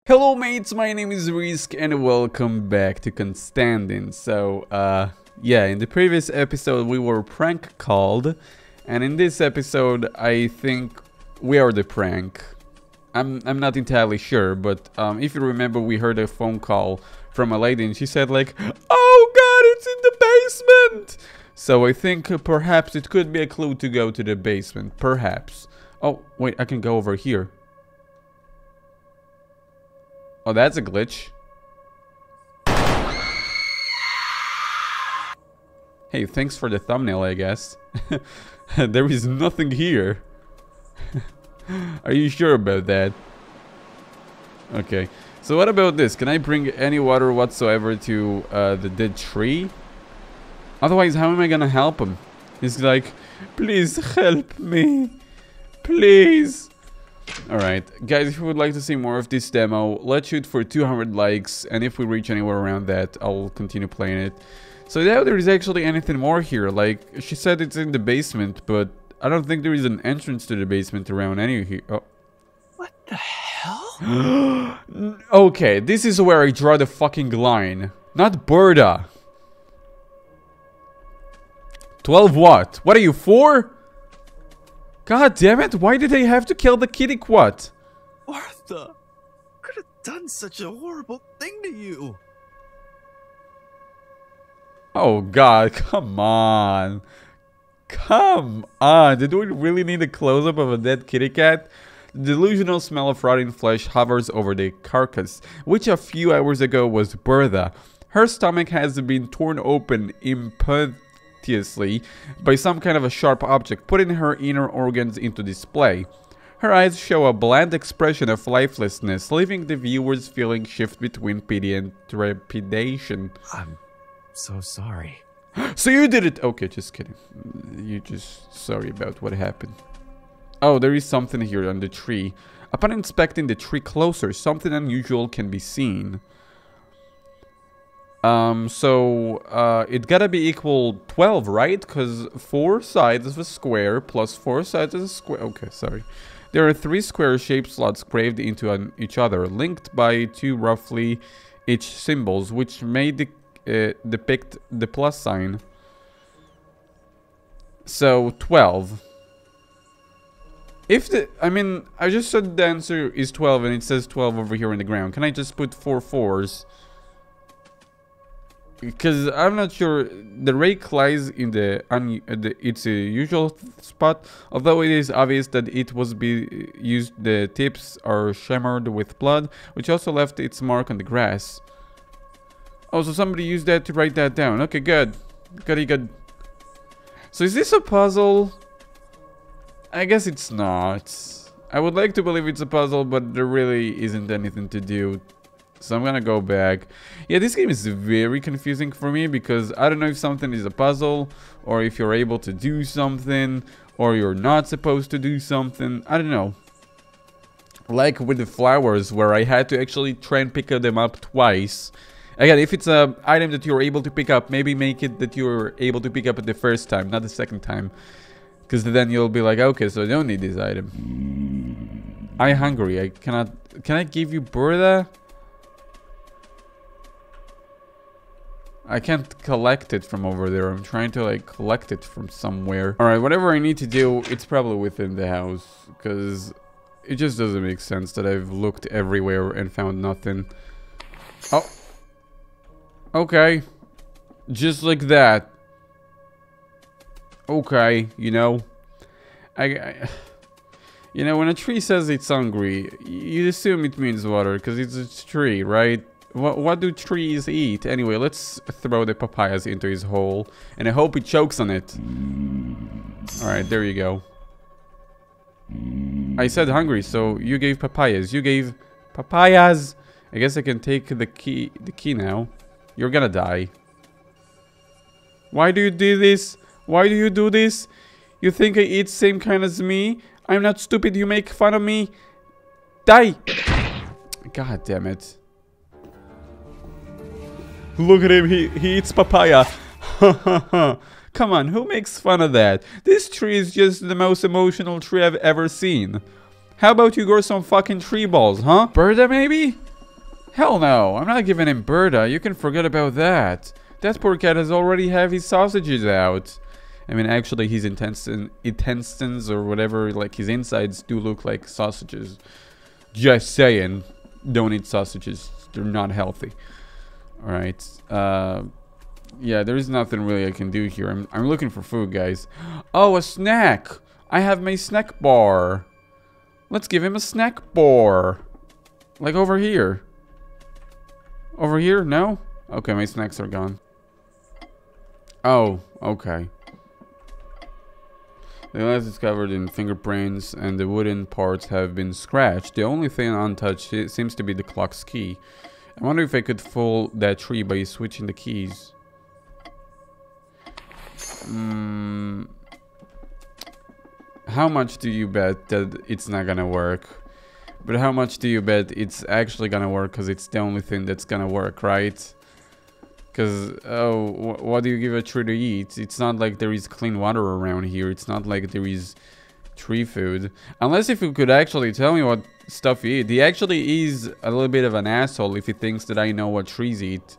Hello mates, my name is Risk and welcome back to Konstandin. So, yeah, in the previous episode we were prank called, and in this episode I think we are the prank. I'm not entirely sure, but if you remember, we heard a phone call from a lady and she said like, "Oh god, it's in the basement!" So I think perhaps it could be a clue to go to the basement, perhaps. Oh, wait, I can go over here. Oh, that's a glitch. Hey, thanks for the thumbnail, I guess. There is nothing here. Are you sure about that? Okay. So what about this? Can I bring any water whatsoever to the dead tree? Otherwise, how am I gonna help him? He's like, please help me. Please. Alright, guys, if you would like to see more of this demo, let's shoot for 200 likes, and if we reach anywhere around that, I'll continue playing it. So now there is actually anything more here. Like, she said it's in the basement, but I don't think there is an entrance to the basement around any here. Oh. What the hell? Okay, this is where I draw the fucking line. Not Berta. 12 what? What are you, 4? God damn it, why did they have to kill the kitty quat? Martha, could have done such a horrible thing to you. Oh god, come on. Come on, did we really need a close-up of a dead kitty cat? The delusional smell of rotting flesh hovers over the carcass, which a few hours ago was Bertha. Her stomach has been torn open by some kind of a sharp object, putting her inner organs into display. Her eyes show a bland expression of lifelessness, leaving the viewer's feeling shift between pity and trepidation. I'm so sorry. So you did it! Okay, just kidding. You're just sorry about what happened. Oh, there is something here on the tree. Upon inspecting the tree closer, something unusual can be seen. It gotta be equal 12, right? Because 4 sides of a square plus 4 sides of a square. Okay, sorry. There are 3 square-shaped slots carved into each other, linked by 2 roughly each symbols, which may depict the plus sign. So, 12. I just said the answer is 12 and it says 12 over here on the ground. Can I just put 4 4s? Because I'm not sure. The rake lies in its usual spot, although it is obvious that it was used. The tips are shimmered with blood, which also left its mark on the grass. Oh, so somebody used that to write that down. Okay, good. Good. So is this a puzzle? I guess it's not. I would like to believe it's a puzzle, but there really isn't anything to do. So I'm gonna go back. Yeah, this game is very confusing for me because I don't know if something is a puzzle or if you're able to do something or you're not supposed to do something. I don't know. Like with the flowers where I had to actually try and pick them up twice. Again, if it's an item that you're able to pick up, maybe make it that you're able to pick up it the first time, not the second time. Because then you'll be like, okay, so I don't need this item. I'm hungry. I cannot... Can I give you Bertha? I can't collect it from over there. I'm trying to like collect it from somewhere. Alright, whatever I need to do, it's probably within the house. Because it just doesn't make sense that I've looked everywhere and found nothing. Oh. Okay. Just like that. Okay, you know. You know, when a tree says it's hungry, you assume it means water. Because it's a tree, right? What do trees eat? Anyway, let's throw the papayas into his hole. And I hope he chokes on it. Alright, there you go. I said hungry, so you gave papayas. You gave papayas. I guess I can take the key now. You're gonna die. Why do you do this? Why do you do this? You think I eat same kind as me? I'm not stupid, you make fun of me. Die! God damn it. Look at him, he eats papaya. Come on, who makes fun of that? This tree is just the most emotional tree I've ever seen. How about you grow some fucking tree balls, huh? Bertha, maybe? Hell no, I'm not giving him Berta. You can forget about that. That poor cat has already have his sausages out. I mean, actually, his intestines or whatever, like his insides do look like sausages. Just saying, don't eat sausages. They're not healthy. All right. Yeah, there is nothing really I can do here. I'm looking for food, guys. Oh, a snack. I have my snack bar. Let's give him a snack bar. Like over here. Over here? No? Okay, my snacks are gone. Oh, okay. The glass is covered in fingerprints and the wooden parts have been scratched. The only thing untouched seems to be the clock's key. I wonder if I could fool that tree by switching the keys. How much do you bet that it's not gonna work? But how much do you bet it's actually gonna work, because it's the only thing that's gonna work, right? Because, oh, what do you give a tree to eat? It's not like there is clean water around here. It's not like there is tree food. Unless if you could actually tell me what stuff you eat. He actually is a little bit of an asshole if he thinks that I know what trees eat.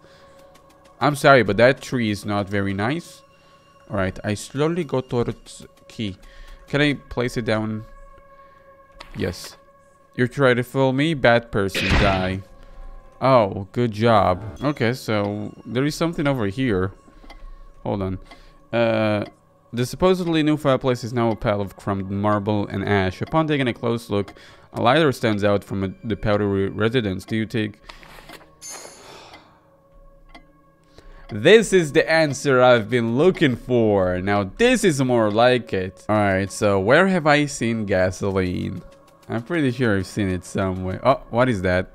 I'm sorry, but that tree is not very nice. Alright, I slowly go towards key. Can I place it down? Yes. You're trying to fool me? Bad person, die. Oh, good job. Okay, so there is something over here. Hold on. The supposedly new fireplace is now a pile of crumbed marble and ash. Upon taking a close look, a lighter stands out from the powdery residence. Do you take... This is the answer I've been looking for. Now this is more like it. Alright, so where have I seen gasoline? I'm pretty sure I've seen it somewhere. Oh, what is that?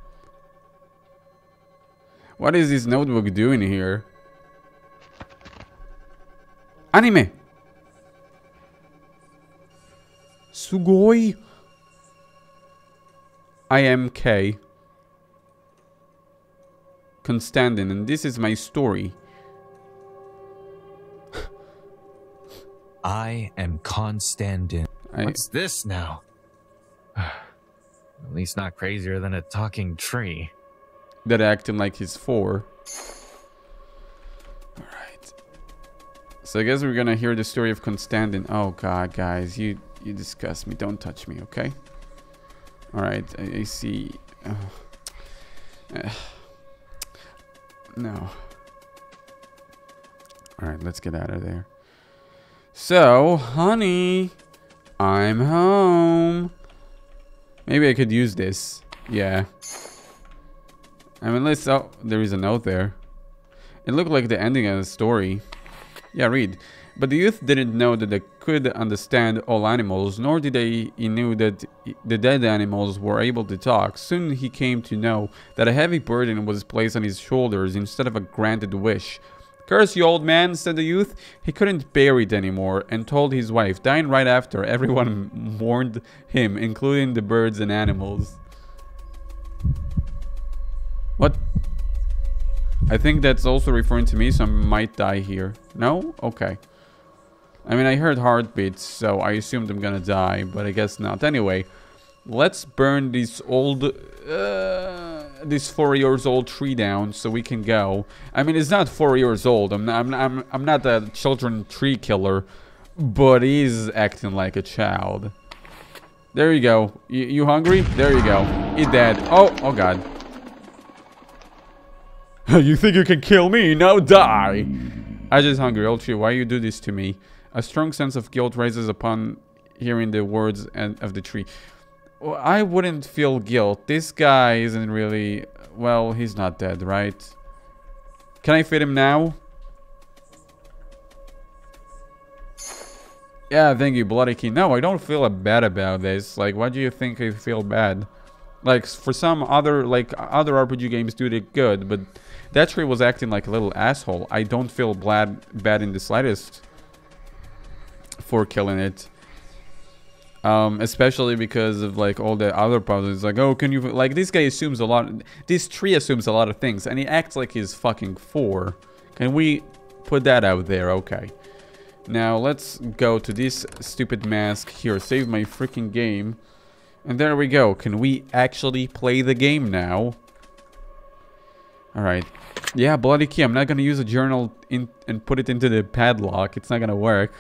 What is this notebook doing here? Anime! Sugoi! I am K. Konstandin, and this is my story. I am Konstandin. What's this now? At least not crazier than a talking tree. That acting like he's 4. Alright. So I guess we're gonna hear the story of Konstandin. Oh god, guys, you disgust me. Don't touch me, okay? Alright, I see. No. Alright, let's get out of there. So, honey, I'm home. Maybe I could use this. Yeah. I mean, let's... Oh, there is a note there. It looked like the ending of the story. Yeah, read. But the youth didn't know that they could understand all animals, nor did he knew that the dead animals were able to talk. Soon he came to know that a heavy burden was placed on his shoulders instead of a granted wish. "Curse you, old man," said the youth. He couldn't bear it anymore and told his wife, dying right after. Everyone mourned him, including the birds and animals. What? I think that's also referring to me, so I might die here. No? Okay. I mean, I heard heartbeats, so I assumed I'm gonna die, but I guess not. Anyway, let's burn this old... this 4 years old tree down so we can go. I mean, it's not 4 years old. I'm not a children tree killer, but he's acting like a child. There you go. You hungry? There you go. Eat that. Oh god. You think you can kill me? Now die! I just hungry. Old tree, why you do this to me? A strong sense of guilt rises upon hearing the words of the tree. Well, I wouldn't feel guilt. This guy isn't really... Well, he's not dead, right? Can I feed him now? Yeah, thank you, Bloody Key. No, I don't feel bad about this. Like, why do you think I feel bad? Like, for some other, other RPG games do it good, but that tree was acting like a little asshole. I don't feel bad in the slightest for killing it. Especially because of like all the other puzzles. Like, oh, can you... Like, this guy assumes a lot... This tree assumes a lot of things, and he acts like he's fucking 4. Can we put that out there? Okay. Now, let's go to this stupid mask here. Save my freaking game. And there we go. Can we actually play the game now? Alright. Yeah, bloody key. I'm not gonna use a journal and put it into the padlock. It's not gonna work.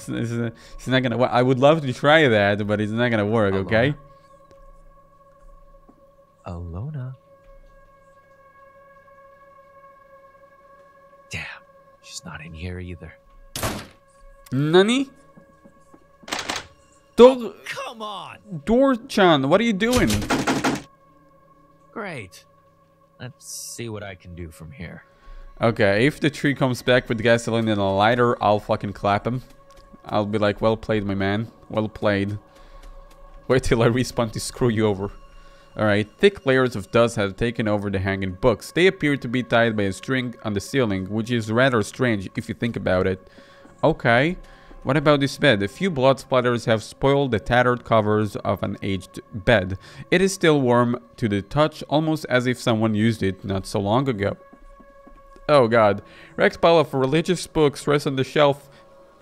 It's not gonna work. I would love to try that, but it's not gonna work, okay? Alona. Damn, she's not in here either. Nani? Oh, come on! Door-chan, what are you doing? Great. Let's see what I can do from here. Okay, if the tree comes back with gasoline and a lighter, I'll fucking clap him. I'll be like, well played, my man. Well played. Wait till I respawn to screw you over. Alright, thick layers of dust have taken over the hanging books. They appear to be tied by a string on the ceiling, which is rather strange if you think about it. Okay, what about this bed? A few blood splatters have spoiled the tattered covers of an aged bed. It is still warm to the touch, almost as if someone used it not so long ago. Oh god. Rex pile of religious books rests on the shelf.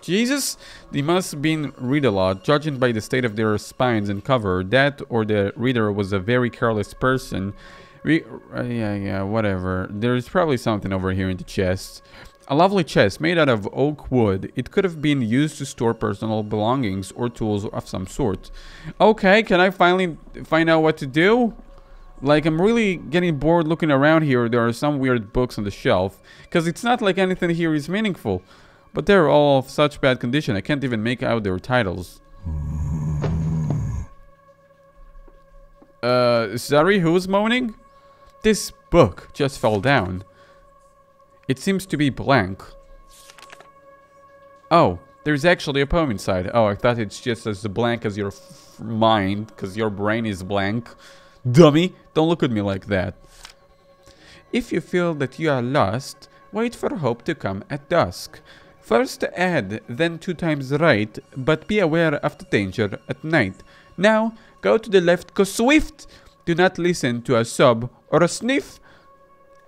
Jesus? They must have been read a lot, judging by the state of their spines and cover. That or the reader was a very careless person. Yeah, whatever. There's probably something over here in the chest. A lovely chest made out of oak wood. It could have been used to store personal belongings or tools of some sort. Okay, can I finally find out what to do? Like, I'm really getting bored looking around here. There are some weird books on the shelf. Because it's not like anything here is meaningful. But they're all of such bad condition, I can't even make out their titles. Sorry, who's moaning? This book just fell down. It seems to be blank. Oh, there's actually a poem inside. Oh, I thought it's just as blank as your mind, because your brain is blank. Dummy, don't look at me like that. If you feel that you are lost, wait for hope to come at dusk. First add, then 2 times right, but be aware of the danger at night. Now, go to the left, go swift! Do not listen to a sob or a sniff.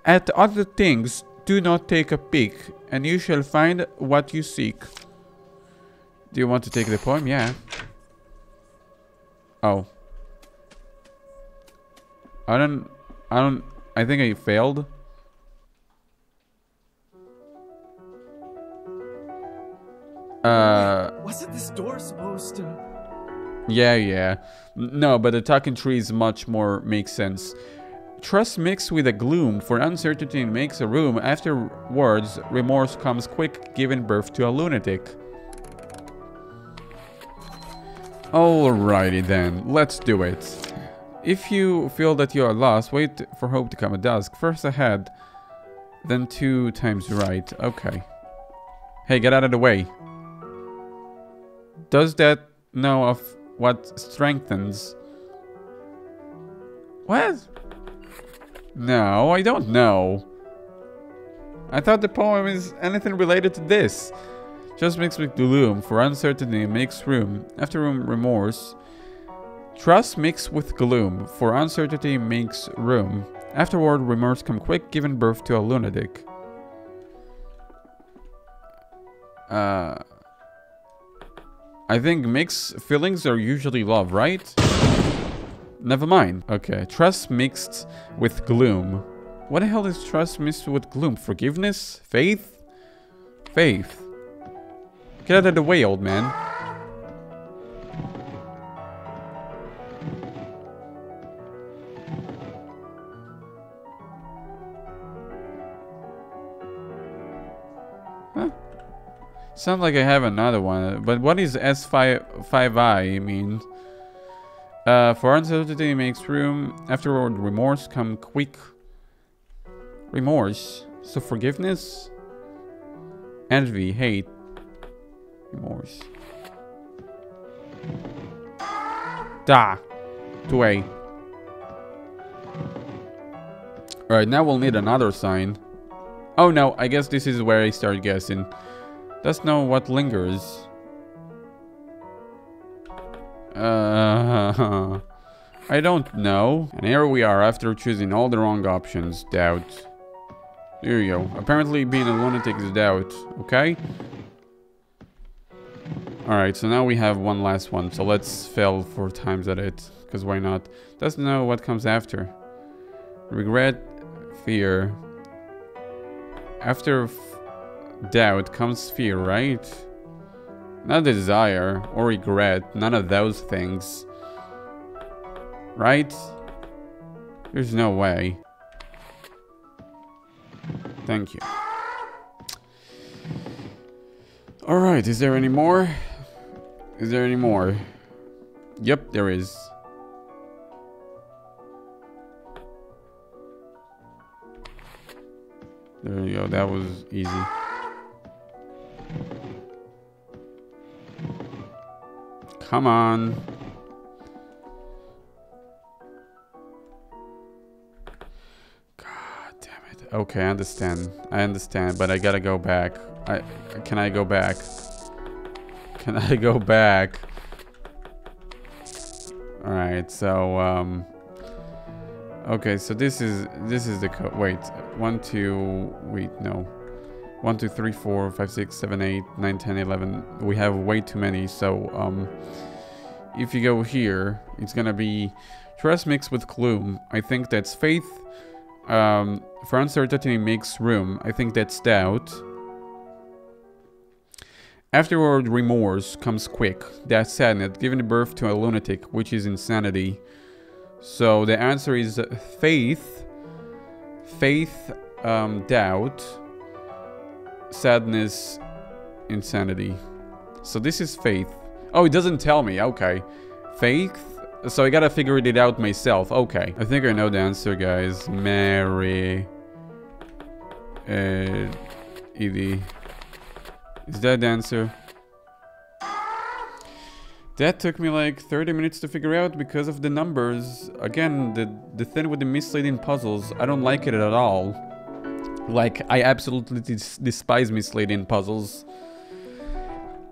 At other things, do not take a peek, and you shall find what you seek. Do you want to take the poem? Yeah. Oh. I think I failed. Wasn't this door supposed to... Yeah. No, but the talking trees much more makes sense. Trust mixed with a gloom, for uncertainty makes a room. Afterwards, remorse comes quick, giving birth to a lunatic. Alrighty then, let's do it. If you feel that you are lost, wait for hope to come at dusk. First ahead, then 2 times right. Okay. Hey, get out of the way. Does that know of what strengthens? What? No, I don't know. I thought the poem is anything related to this. Just mix with gloom, for uncertainty makes room. After room, remorse. Trust mixed with gloom, for uncertainty makes room. Afterward, remorse come quick, giving birth to a lunatic. I think mixed feelings are usually love, right? Never mind. Okay, trust mixed with gloom. What the hell is trust mixed with gloom? Forgiveness? Faith? Faith. Get out of the way, old man. Huh? Sounds like I have another one, but what is S5I mean? For uncertainty makes room. Afterward, remorse come quick. Remorse. So forgiveness? Envy, hate. Remorse. Da. 2A. Alright, now we'll need another sign. Oh no, I guess this is where I start guessing. Let's know what lingers. I don't know. And here we are after choosing all the wrong options. Doubt. There you go. Apparently being a lunatic is doubt. Okay? Alright, so now we have one last one. So let's fail 4 times at it. Because why not? Doesn't know what comes after. Regret, fear. After doubt comes fear, right? Not desire or regret. None of those things. Right? There's no way. Thank you. Alright, is there any more? Is there any more? Yep, there is. There you go, that was easy. Come on. God damn it. Okay, I understand, but I gotta go back. Can I go back? Can I go back? Alright, so okay, so this is the code. Wait, 1 2 wait, no. 1 2 3 4 5 6 7 8 9 10 11. We have way too many, so if you go here, it's gonna be trust mixed with gloom. I think that's faith. For uncertainty makes room. I think that's doubt. Afterward, remorse comes quick. That's sadness, giving birth to a lunatic, which is insanity. So the answer is faith. Faith, doubt, sadness, insanity. So this is faith. Oh, it doesn't tell me. Okay. Faith. So I gotta figure it out myself. Okay. I think I know the answer, guys. Mary. Edie. Is that the answer? That took me like 30 minutes to figure out because of the numbers. Again, the thing with the misleading puzzles, I don't like it at all. Like, I absolutely despise misleading puzzles.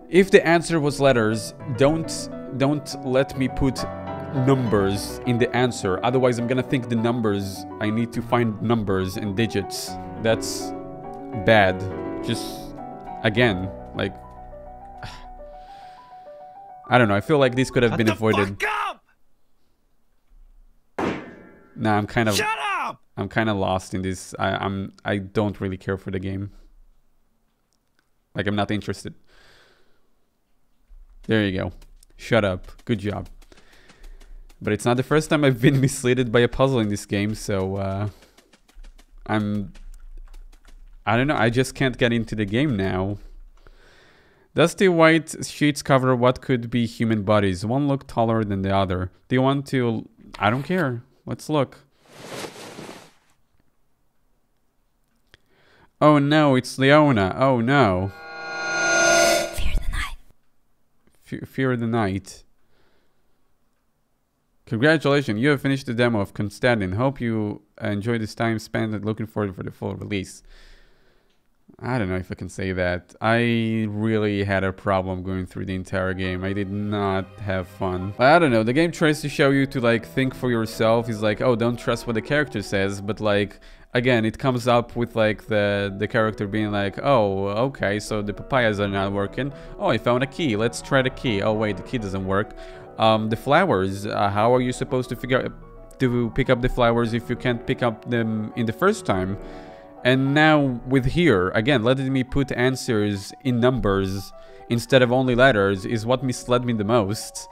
If the answer was letters, don't let me put numbers in the answer. Otherwise, I'm gonna think the numbers. I need to find numbers and digits. That's bad. Just, again, like... I don't know, I feel like this could have been avoided. Nah, I'm kind of... Shut up! I'm kind of lost in this. I don't really care for the game. Like, I'm not interested. There you go. Shut up. Good job. But it's not the first time I've been misled by a puzzle in this game, so I don't know, I just can't get into the game now. Dusty white sheets cover what could be human bodies. One look taller than the other. Do you want to... I don't care. Let's look. Oh no, it's Leona. Oh no. Fear the night. Fear the night. Congratulations, you have finished the demo of Konstandin. Hope you enjoyed this time spent and looking forward for the full release. I don't know if I can say that. I really had a problem going through the entire game. I did not have fun. I don't know, the game tries to show you to like think for yourself. It's like, oh, don't trust what the character says, but like, again, it comes up with like the character being like, oh, okay, so the papayas are not working. Oh, I found a key, let's try the key. Oh wait, the key doesn't work. The flowers, how are you supposed to pick up the flowers if you can't pick up them in the first time? And now with here, again, letting me put answers in numbers instead of only letters is what misled me the most.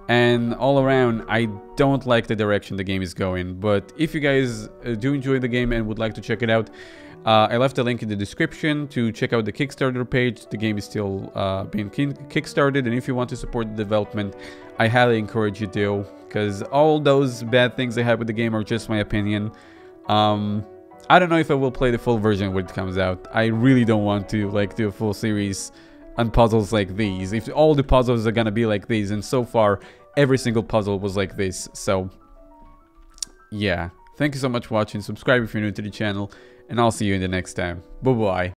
And all around, I don't like the direction the game is going. But if you guys do enjoy the game and would like to check it out, I left a link in the description to check out the Kickstarter page. The game is still being kickstarted, and if you want to support the development, I highly encourage you to, because all those bad things I have with the game are just my opinion. I don't know if I will play the full version when it comes out. I really don't want to like do a full series on puzzles like these. If all the puzzles are gonna be like these, and so far every single puzzle was like this. So yeah, thank you so much for watching. Subscribe if you're new to the channel, and I'll see you in the next time. Bye bye.